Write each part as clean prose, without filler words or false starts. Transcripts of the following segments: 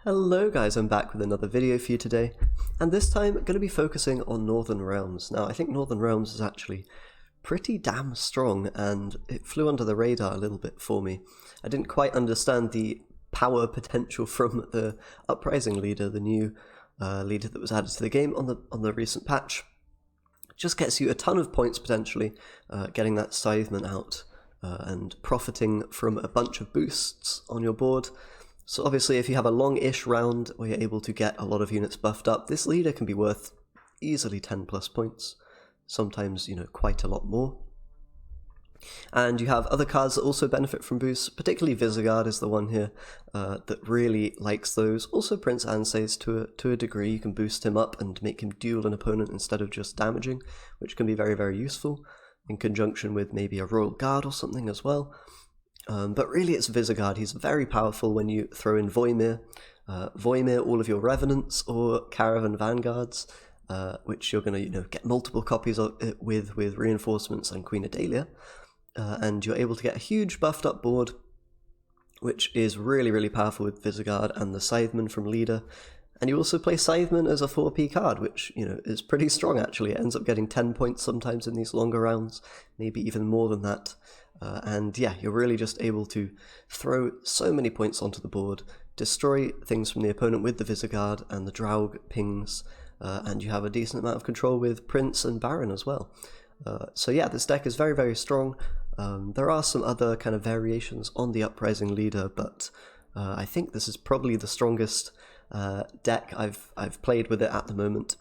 Hello guys, I'm back with another video for you today, and this time I'm going to be focusing on Northern Realms. Now I think Northern Realms is actually pretty damn strong, and it flew under the radar a little bit for me. I didn't quite understand the power potential from the Uprising leader, the new leader that was added to the game on the recent patch. It just gets you a ton of points potentially, getting that Scytheman out and profiting from a bunch of boosts on your board. So obviously if you have a long-ish round where you're able to get a lot of units buffed up, this leader can be worth easily 10 plus points, sometimes, quite a lot more. And you have other cards that also benefit from boosts, particularly Visigoth is the one here that really likes those. Also Prince Anse's to a degree, you can boost him up and make him duel an opponent instead of just damaging, which can be very, very useful, in conjunction with maybe a Royal Guard or something as well. But really it's Visigoth. He's very powerful when you throw in Voimir. Voimir, all of your Revenants or Caravan Vanguards, which you're going to get multiple copies of it with Reinforcements and Queen Adalia. And you're able to get a huge buffed up board, which is really, really powerful with Visigoth and the Scytheman from Leader. And you also play Scytheman as a 4p card, which is pretty strong actually. It ends up getting 10 points sometimes in these longer rounds, maybe even more than that. And yeah, you're really just able to throw so many points onto the board, destroy things from the opponent with the Visigoth and the Draug pings, and you have a decent amount of control with Prince and Baron as well. So yeah, this deck is very, very strong. There are some other kind of variations on the Uprising leader, but I think this is probably the strongest deck I've played with it at the moment.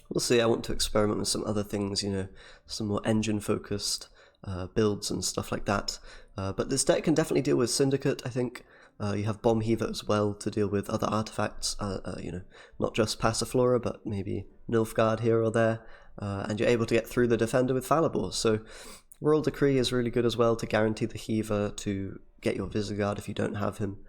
We'll see. I want to experiment with some other things, some more engine focused builds and stuff like that. But this deck can definitely deal with Syndicate, I think. You have Bomb Heaver as well to deal with other artifacts, not just Passiflora, but maybe Nilfgaard here or there. And you're able to get through the Defender with Falibor. So Royal Decree is really good as well to guarantee the Heaver to get your Visigoth if you don't have him.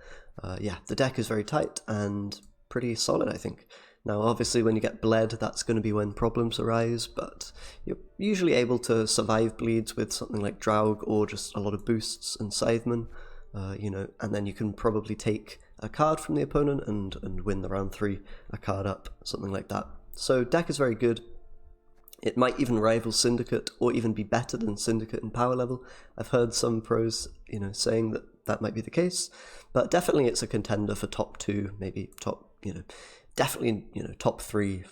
Yeah, the deck is very tight and pretty solid, I think. Now, obviously, when you get bled, that's going to be when problems arise, but you're usually able to survive bleeds with something like Draug or just a lot of boosts and Scytheman, and then you can probably take a card from the opponent and win the round 3, a card up, something like that. So, deck is very good. It might even rival Syndicate, or even be better than Syndicate in power level. I've heard some pros, saying that might be the case, but definitely it's a contender for top 2, maybe top, definitely, top 3,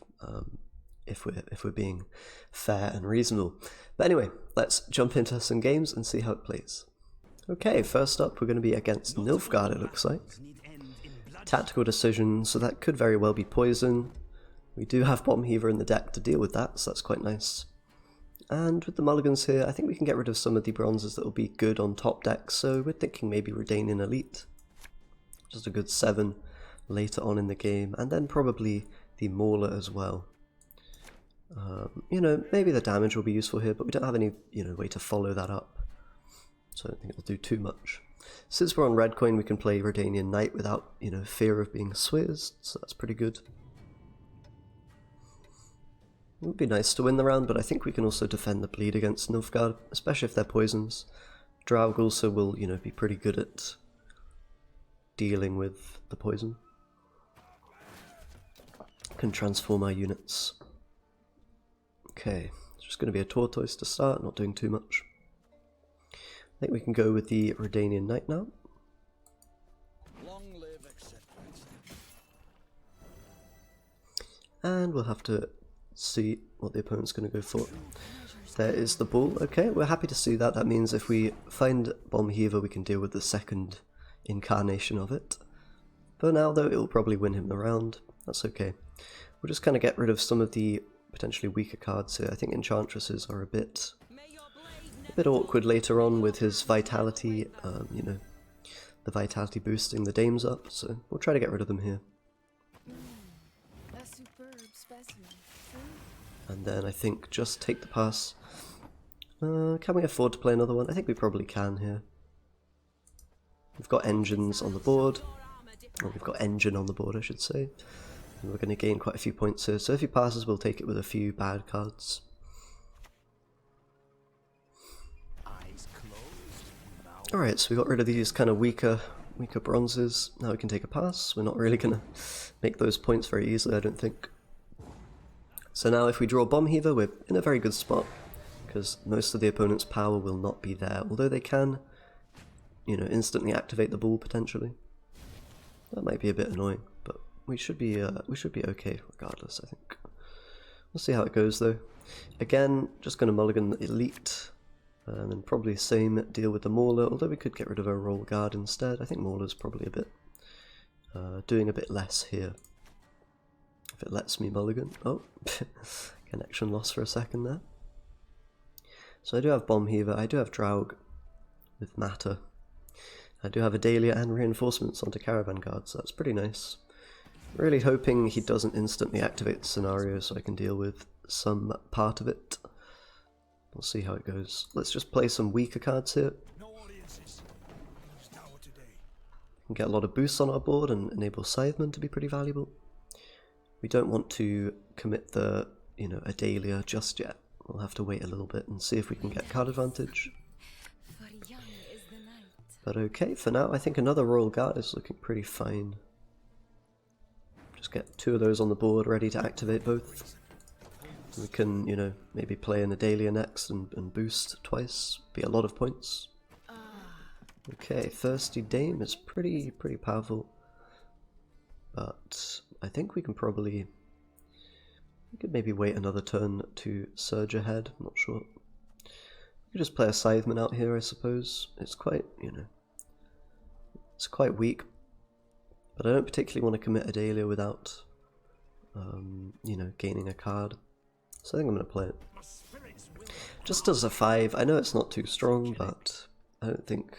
if we're being fair and reasonable. But anyway, let's jump into some games and see how it plays. Okay, first up we're going to be against Nilfgaard, it looks like. Tactical decision, so that could very well be poison. We do have Bomb Heaver in the deck to deal with that, so that's quite nice. And with the mulligans here, I think we can get rid of some of the bronzes that will be good on top decks, so we're thinking maybe Redanian Elite. Just a good 7 later on in the game, and then probably the Mauler as well. Maybe the damage will be useful here, but we don't have any, way to follow that up. So I don't think it'll do too much. Since we're on red coin, we can play Redanian Knight without, fear of being swizzed, so that's pretty good. It would be nice to win the round, but I think we can also defend the bleed against Nilfgaard, especially if they're poisons. Draug also will, be pretty good at dealing with the poison. Can transform our units. Okay, it's just going to be a Tortoise to start, not doing too much. I think we can go with the Redanian Knight now. Long live acceptance. And we'll have to see what the opponent's going to go for. There is the bull. Okay, we're happy to see that. That means if we find Bomb Heaver, we can deal with the second incarnation of it. For now, though, it will probably win him the round. That's okay. We'll just kind of get rid of some of the potentially weaker cards here. I think Enchantresses are a bit awkward later on with his Vitality, the Vitality boosting the Dames up, so we'll try to get rid of them here. A superb specimen. And then I think just take the pass. Can we afford to play another one? I think we probably can here. We've got engines on the board. Or we've got engine on the board, I should say. And we're going to gain quite a few points here. So if he passes, we'll take it with a few bad cards. Alright, so we got rid of these kind of weaker weaker bronzes. Now we can take a pass. We're not really going to make those points very easily, I don't think. So now if we draw Bomb Heaver, we're in a very good spot, because most of the opponent's power will not be there, although they can, you know, instantly activate the ball potentially. That might be a bit annoying, but we should be okay regardless, I think. We'll see how it goes though. Again, just going to mulligan the Elite, and then probably same deal with the Mauler, although we could get rid of a Roll Guard instead. I think Mauler's probably a bit, doing a bit less here. If it lets me mulligan. Oh, connection lost for a second there. So I do have Bomb Heaver, I do have Draug with Matter. I do have Adalia and reinforcements onto Caravan Guards, so that's pretty nice. Really hoping he doesn't instantly activate the scenario so I can deal with some part of it. We'll see how it goes. Let's just play some weaker cards here. Can get a lot of boosts on our board and enable Scytheman to be pretty valuable. We don't want to commit the, you know, Adalia just yet. We'll have to wait a little bit and see if we can get card advantage. But okay, for now I think another Royal Guard is looking pretty fine. Just get 2 of those on the board ready to activate both. We can, you know, maybe play an Adalia next and boost twice. Be a lot of points. Okay, Thirsty Dame is pretty powerful. But I think we can probably... we could maybe wait another turn to surge ahead, I'm not sure. We could just play a Scytheman out here, I suppose. It's quite, you know... it's quite weak. But I don't particularly want to commit Adalia without, you know, gaining a card. So I think I'm going to play it. Just as a 5, I know it's not too strong, but I don't think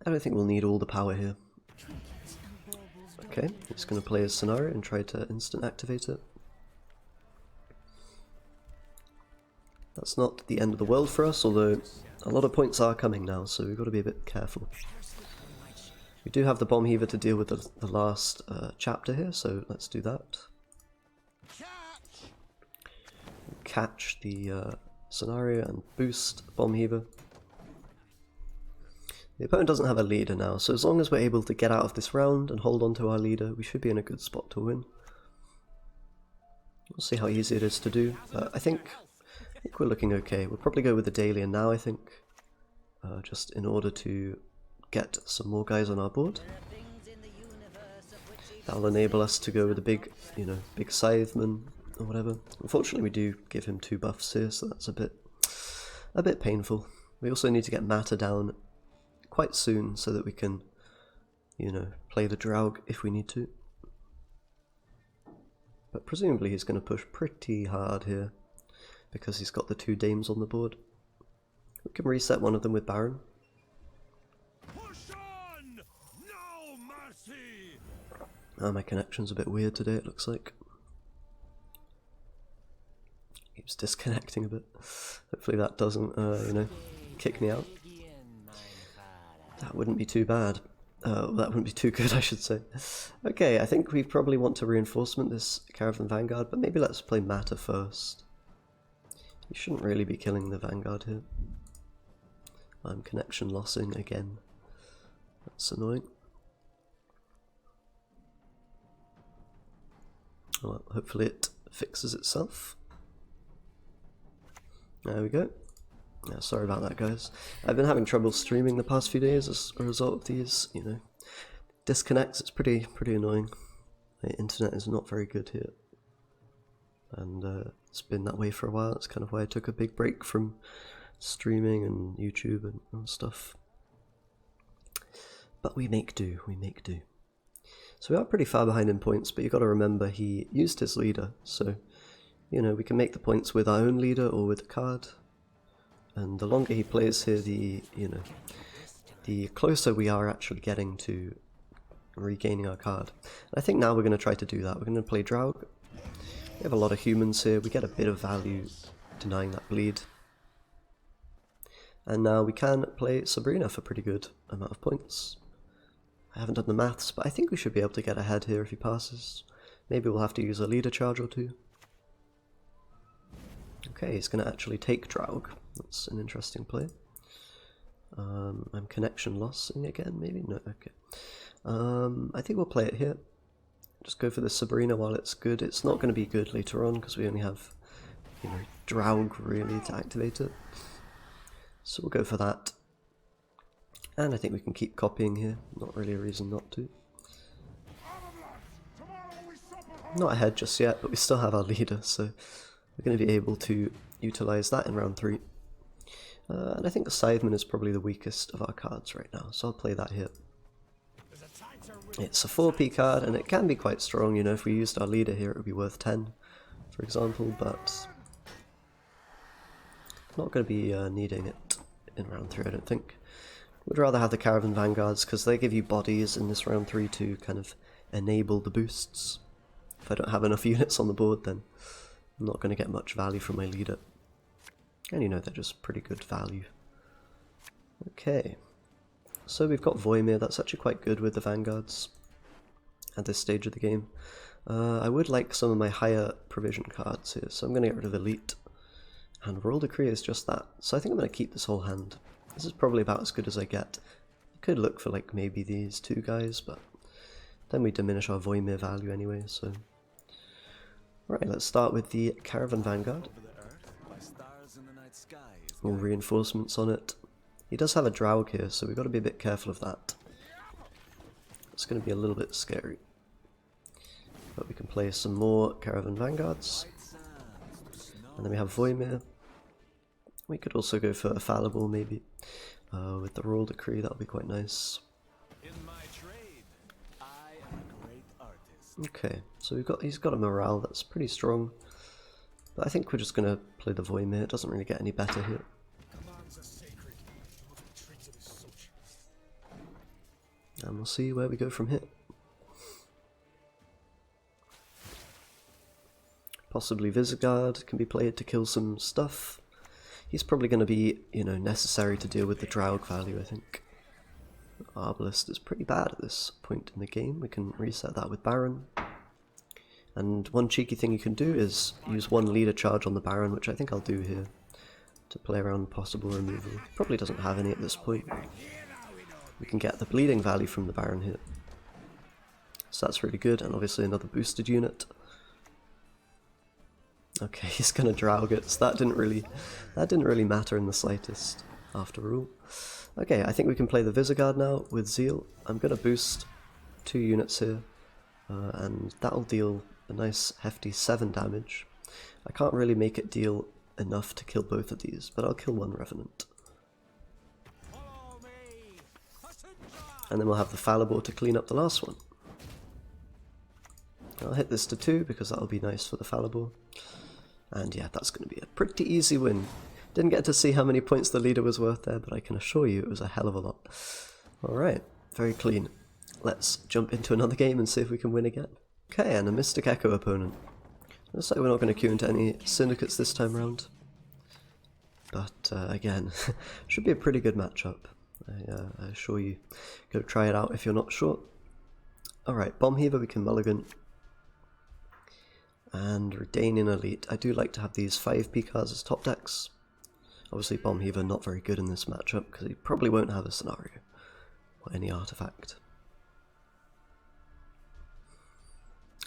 we'll need all the power here. Okay, he's going to play his scenario and try to instant activate it. That's not the end of the world for us, although a lot of points are coming now, so we've got to be a bit careful. We do have the Bomb Heaver to deal with the last chapter here, so let's do that. Catch the scenario and boost Bomb Heaver. The opponent doesn't have a leader now, so as long as we're able to get out of this round and hold on to our leader, we should be in a good spot to win. We'll see how easy it is to do. I think we're looking okay. We'll probably go with the Dahlia now, I think, just in order to get some more guys on our board. That'll enable us to go with a big, you know, big Scytheman or whatever. Unfortunately, we do give him 2 buffs here, so that's a bit painful. We also need to get Matter down quite soon so that we can, you know, play the Draug if we need to. But presumably he's going to push pretty hard here because he's got the 2 dames on the board. We can reset one of them with Baron. Oh, my connection's a bit weird today, it looks like. Keeps disconnecting a bit. Hopefully that doesn't, you know, kick me out. That wouldn't be too bad. That wouldn't be too good, I should say. Okay, I think we probably want to reinforcement this Caravan Vanguard, but maybe let's play Matter first. You shouldn't really be killing the Vanguard here. I'm connection lossing again. That's annoying. Well, hopefully it fixes itself. There we go. Yeah, sorry about that, guys. I've been having trouble streaming the past few days as a result of these, you know, disconnects. It's pretty annoying. The internet is not very good here, and it's been that way for a while. That's kind of why I took a big break from streaming and YouTube and stuff. But we make do. We make do. So we are pretty far behind in points, but you've got to remember he used his leader, so, you know, we can make the points with our own leader or with a card. And the longer he plays here, the closer we are actually getting to regaining our card. And I think now we're going to try to do that. We're going to play Draug. We have a lot of humans here. We get a bit of value denying that bleed. And now we can play Sabrina for pretty good amount of points. I haven't done the maths, but I think we should be able to get ahead here if he passes. Maybe we'll have to use a leader charge or 2. Okay, he's going to actually take Draug. That's an interesting play. I'm connection lossing again, maybe? No, okay. I think we'll play it here. Just go for the Sabrina while it's good. It's not going to be good later on because we only have, you know, Draug really to activate it. So we'll go for that. And I think we can keep copying here. Not really a reason not to. Not ahead just yet, but we still have our leader, so we're going to be able to utilize that in round 3. And I think the Scytheman is probably the weakest of our cards right now, so I'll play that here. It's a 4p card, and it can be quite strong. You know, if we used our leader here, it would be worth 10, for example, but not going to be needing it in round 3, I don't think. Would rather have the Caravan Vanguards, because they give you bodies in this round 3 to kind of enable the boosts. If I don't have enough units on the board, then I'm not going to get much value from my leader. And you know, they're just pretty good value. Okay, so we've got Voimir. That's actually quite good with the Vanguards at this stage of the game. I would like some of my higher provision cards here, so I'm going to get rid of Elite. And Royal Decree is just that, so I think I'm going to keep this whole hand. This is probably about as good as I get. I could look for like maybe these 2 guys, but then we diminish our Voimir value anyway, so... Right, let's start with the Caravan Vanguard. All reinforcements on it. He does have a Draug here, so we've got to be a bit careful of that. It's going to be a little bit scary. But we can play some more Caravan Vanguards. And then we have Voimir. We could also go for a Fallible maybe. With the Royal Decree, that'll be quite nice. Okay, so he's got a morale that's pretty strong. But I think we're just going to play the Voimir. It doesn't really get any better here. And we'll see where we go from here. Possibly Visagard can be played to kill some stuff. He's probably going to be, you know, necessary to deal with the Draug value, I think. Arbalest is pretty bad at this point in the game. We can reset that with Baron. And one cheeky thing you can do is use 1 leader charge on the Baron, which I think I'll do here, to play around possible removal. Probably doesn't have any at this point. We can get the bleeding value from the Baron here. So that's really good, and obviously another boosted unit. Okay, he's gonna Draug it, so that didn't really matter in the slightest, after all. Okay, I think we can play the Visagard now with Zeal. I'm gonna boost 2 units here, and that'll deal a nice hefty 7 damage. I can't really make it deal enough to kill both of these, but I'll kill 1 Revenant. And then we'll have the Fallible to clean up the last one. I'll hit this to 2 because that'll be nice for the Fallible. And yeah, that's going to be a pretty easy win. Didn't get to see how many points the leader was worth there, but I can assure you it was a hell of a lot. Alright, very clean. Let's jump into another game and see if we can win again. Okay, and a Mystic Echo opponent. Looks like we're not going to queue into any syndicates this time round. But again, should be a pretty good matchup. I assure you. Go try it out if you're not sure. Alright, Bomb Heaver we can mulligan. And Redanian Elite. I do like to have these 5p cards as top decks. Obviously Bomb Heaver not very good in this matchup because he probably won't have a scenario or any artifact.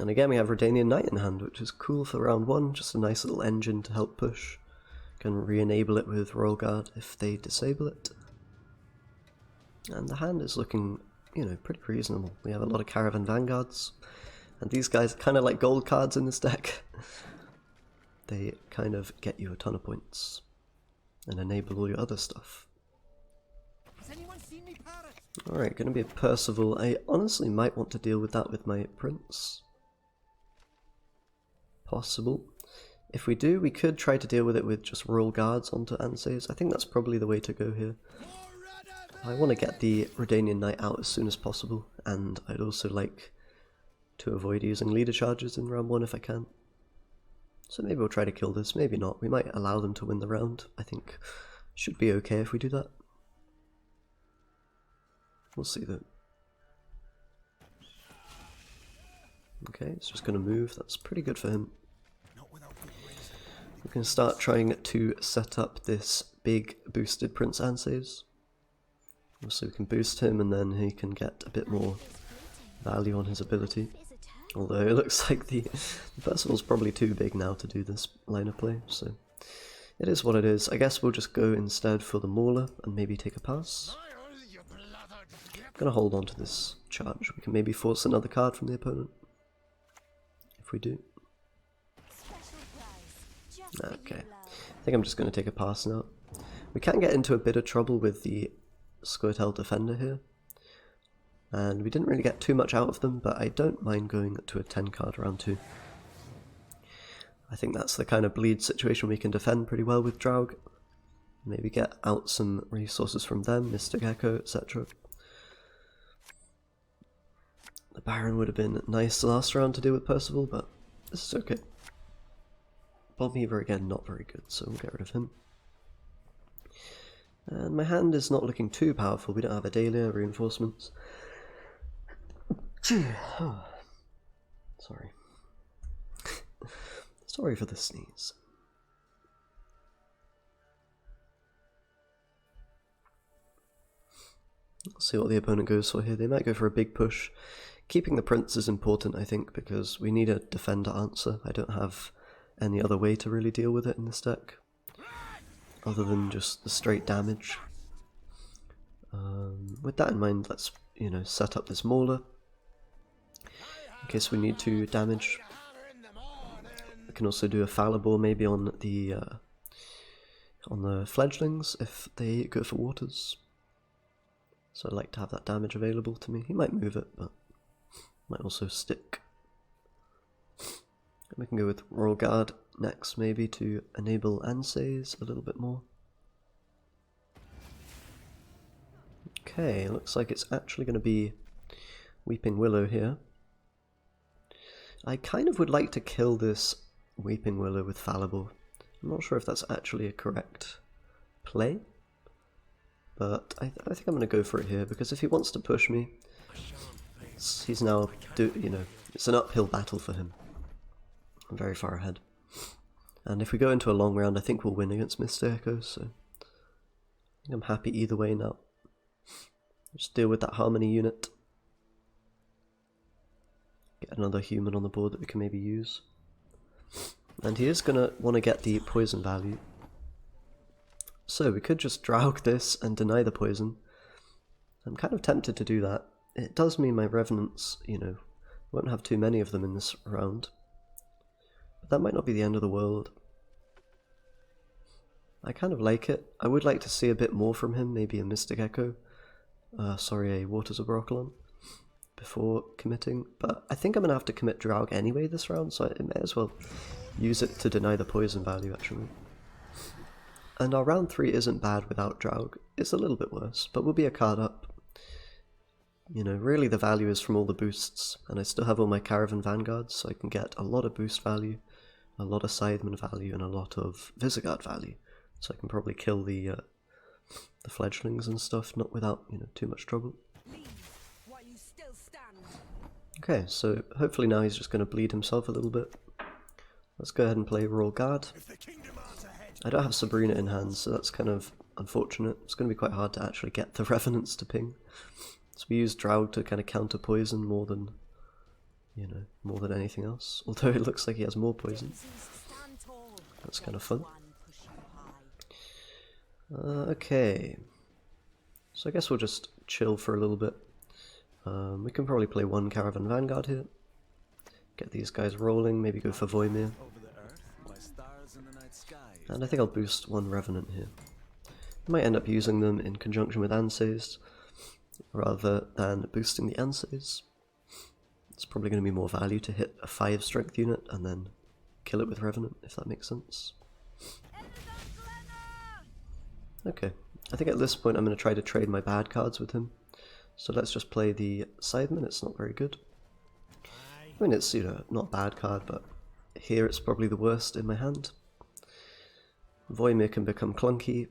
And again we have Redanian Knight in hand, which is cool for round 1, just a nice little engine to help push. Can re-enable it with Royal Guard if they disable it. And the hand is looking, you know, pretty reasonable. We have a lot of Caravan Vanguards. And these guys are kind of like gold cards in this deck. They kind of get you a ton of points and enable all your other stuff. Alright, going to be a Percival. I honestly might want to deal with that with my Prince. Possible. If we do, we could try to deal with it with just Royal Guards onto Ansays. I think that's probably the way to go here. I want to get the Redanian Knight out as soon as possible, and I'd also like to avoid using leader charges in round 1 if I can. So maybe we'll try to kill this, maybe not. We might allow them to win the round. I think it should be okay if we do that. We'll see though. Okay, it's just going to move. That's pretty good for him. We can start trying to set up this big boosted Prince Ansays. So we can boost him and then he can get a bit more value on his ability. Although it looks like the Percival's probably too big now to do this line of play, so it is what it is. I guess we'll just go instead for the Mauler and maybe take a pass. I'm gonna hold on to this charge. We can maybe force another card from the opponent. If we do. Okay. I think I'm just gonna take a pass now. We can get into a bit of trouble with the Squirtle Defender here. And we didn't really get too much out of them, but I don't mind going to a 10 card round 2. I think that's the kind of bleed situation we can defend pretty well with Draug. Maybe get out some resources from them, Mystic Echo, etc. The Baron would have been nice last round to deal with Percival, but this is okay. Bombweaver again, not very good, so we'll get rid of him. And my hand is not looking too powerful. We don't have a Dahlia, reinforcements. Sorry. Sorry for the sneeze. Let's see what the opponent goes for here. They might go for a big push. Keeping the Prince is important, I think, because we need a defender answer. I don't have any other way to really deal with it in this deck, other than just the straight damage. With that in mind, let's set up this Mauler in case we need to damage. I can also do a Fallible maybe on the fledglings if they go for waters. So I'd like to have that damage available to me. He might move it, but might also stick. We can go with Royal Guard next, maybe to enable Ansays a little bit more. Okay, looks like it's actually going to be Weeping Willow here. I kind of would like to kill this Weeping Willow with Fallible. I'm not sure if that's actually a correct play, but I think I'm going to go for it here, because if he wants to push me, he's now, it's an uphill battle for him. I'm very far ahead. And if we go into a long round, I think we'll win against Mystic Echo, so I think I'm happy either way now. Just deal with that Harmony unit. Get another human on the board that we can maybe use. And he is going to want to get the poison value. So we could just Draug this and deny the poison. I'm kind of tempted to do that. It does mean my Revenants, won't have too many of them in this round. But that might not be the end of the world. I kind of like it. I would like to see a bit more from him, maybe a Mystic Echo. A Waters of Broccolon before committing. But I think I'm going to have to commit Draug anyway this round, so I may as well use it to deny the poison value actually. And our round 3 isn't bad without Draug. It's a little bit worse, but we'll be a card up. Really the value is from all the boosts, and I still have all my Caravan Vanguards, so I can get a lot of boost value, a lot of Scytheman value, and a lot of Visigoth value. So I can probably kill the fledglings and stuff, not without, too much trouble. Okay, so hopefully now he's just going to bleed himself a little bit. Let's go ahead and play Royal Guard. I don't have Sabrina in hand, so that's kind of unfortunate. It's going to be quite hard to actually get the Revenants to ping. So we use Draug to kind of counter poison more than, more than anything else. Although it looks like he has more poison. That's kind of fun. Okay. So I guess we'll just chill for a little bit. We can probably play one Caravan Vanguard here. Get these guys rolling, maybe go for Voimir. And I think I'll boost one Revenant here. I might end up using them in conjunction with Ansays, rather than boosting the Ansays. It's probably going to be more value to hit a 5 strength unit and then kill it with Revenant, if that makes sense. Okay, I think at this point I'm going to try to trade my bad cards with him. So let's just play the Scytheman. It's not very good. I mean, it's, not a bad card, but here it's probably the worst in my hand. Voimir can become clunky,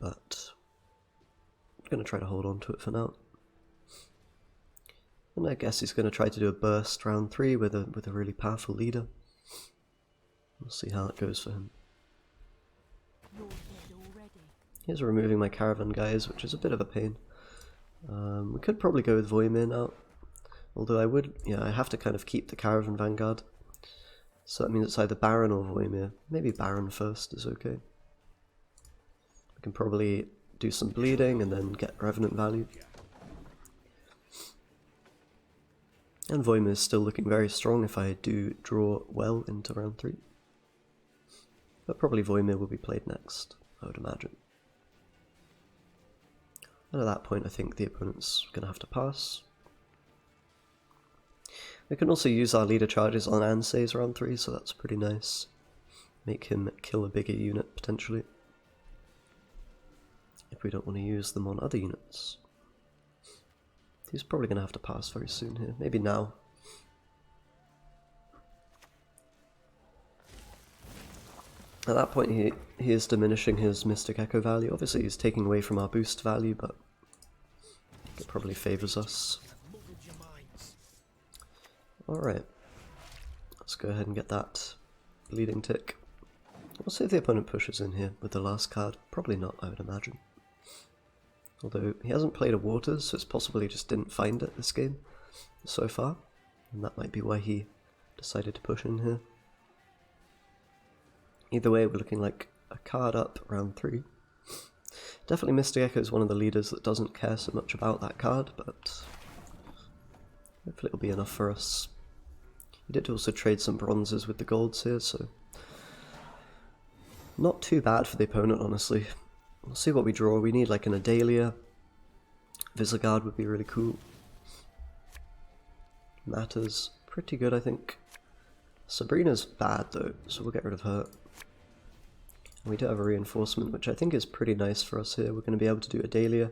but I'm going to try to hold on to it for now. And I guess he's going to try to do a burst round 3 with a really powerful leader. We'll see how it goes for him. Here's removing my caravan guys, which is a bit of a pain. We could probably go with Voimir now, although I have to kind of keep the caravan vanguard. So that means it's either Baron or Voimir. Maybe Baron first is okay. We can probably do some bleeding and then get Revenant value. And Voimir is still looking very strong if I do draw well into round 3. But probably Voimir will be played next, I would imagine. And at that point I think the opponent's going to have to pass. We can also use our leader charges on Ansei's round 3, so that's pretty nice. Make him kill a bigger unit potentially, if we don't want to use them on other units. He's probably going to have to pass very soon here, maybe now. At that point he is diminishing his Mystic Echo value. Obviously he's taking away from our boost value, but it probably favours us. Alright, let's go ahead and get that bleeding tick. We'll see if the opponent pushes in here with the last card. Probably not, I would imagine. Although he hasn't played a Waters, so it's possible he just didn't find it this game so far. And that might be why he decided to push in here. Either way, we're looking like a card up round 3. Definitely Mystic Echo is one of the leaders that doesn't care so much about that card, but hopefully it'll be enough for us. We did also trade some bronzes with the golds here, so not too bad for the opponent, honestly. We'll see what we draw. We need like an Adalia. Visigoth would be really cool. Matters pretty good, I think. Sabrina's bad though, so we'll get rid of her. We do have a reinforcement, which I think is pretty nice for us here. We're going to be able to do Adalia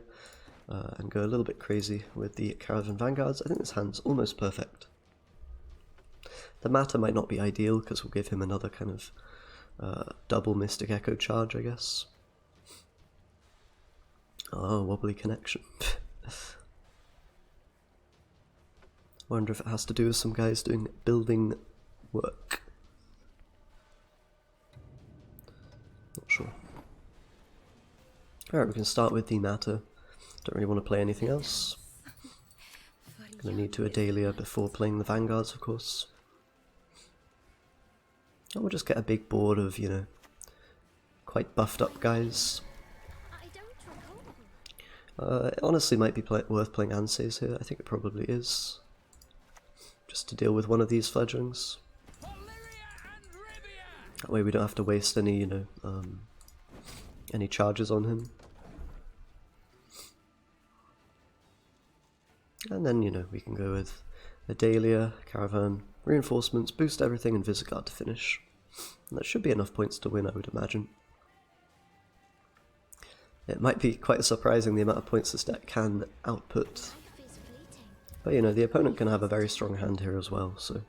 and go a little bit crazy with the Caravan Vanguards. I think this hand's almost perfect. The Matter might not be ideal because we'll give him another kind of double Mystic Echo charge, I guess. Oh, wobbly connection. Wonder if it has to do with some guys doing building work. Not sure. Alright, we can start with the Matter. Don't really want to play anything else. Gonna need to Adalia before playing the Vanguards, of course. And we'll just get a big board of, you know, quite buffed up guys. It honestly might be worth playing Ansei's here. I think it probably is. Just to deal with one of these fledglings. That way we don't have to waste any, you know, any charges on him. And then, you know, we can go with Adalia, Caravan, reinforcements, boost everything, and Visigoth to finish. And that should be enough points to win, I would imagine. It might be quite surprising the amount of points this deck can output. But, you know, the opponent can have a very strong hand here as well, so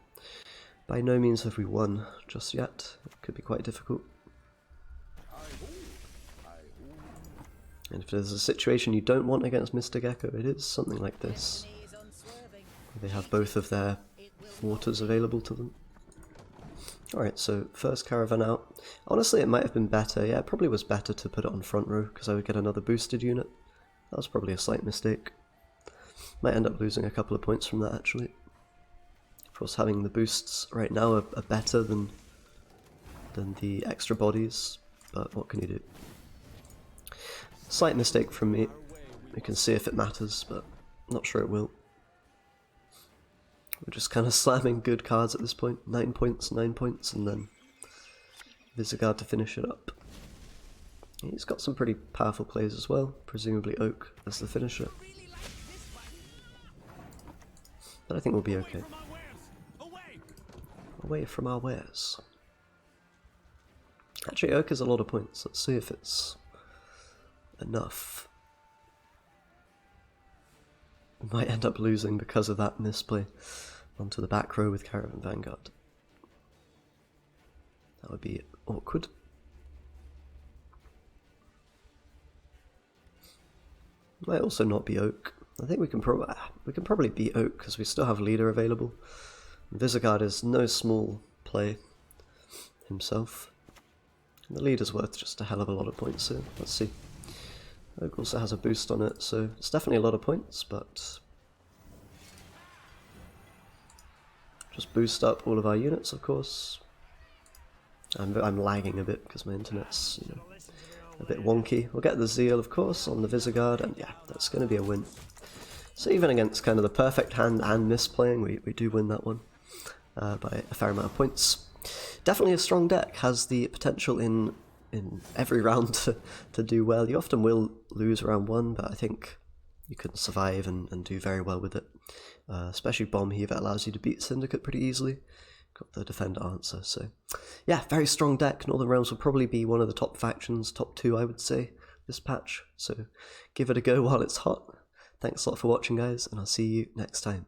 by no means have we won just yet. It could be quite difficult. And if there's a situation you don't want against Mystic Echo, it is something like this. They have both of their waters available to them. Alright, so first Caravan out. Honestly, it might have been better. Yeah, it probably was better to put it on front row, because I would get another boosted unit. That was probably a slight mistake. Might end up losing a couple of points from that, actually. Of course, having the boosts right now are better than the extra bodies, but what can you do? Slight mistake from me. We can see if it matters, but not sure it will. We're just kind of slamming good cards at this point. 9 points, 9 points, and then Visigoth to finish it up. He's got some pretty powerful plays as well, presumably Oak as the finisher. But I think we'll be okay. Away from our wares. Actually, Oak is a lot of points. Let's see if it's enough. We might end up losing because of that misplay onto the back row with Caravan Vanguard. That would be awkward. Might also not be Oak. I think we can probably beat Oak because we still have leader available. Visigoth is no small play himself. And the leader's worth just a hell of a lot of points here. Let's see. Oak also has a boost on it, so it's definitely a lot of points, but just boost up all of our units, of course. I'm lagging a bit because my internet's, you know, a bit wonky. We'll get the Zeal, of course, on the Visigoth, and yeah, that's going to be a win. So even against kind of the perfect hand and misplaying, we do win that one by a fair amount of points. Definitely a strong deck, has the potential in every round to do well. You often will lose round one, but I think you can survive and do very well with it. Especially Bomb Heaver allows you to beat Syndicate pretty easily. Got the Defend Answer, so yeah, very strong deck. Northern Realms will probably be one of the top factions, top 2 I would say, this patch, so give it a go while it's hot. Thanks a lot for watching guys, and I'll see you next time.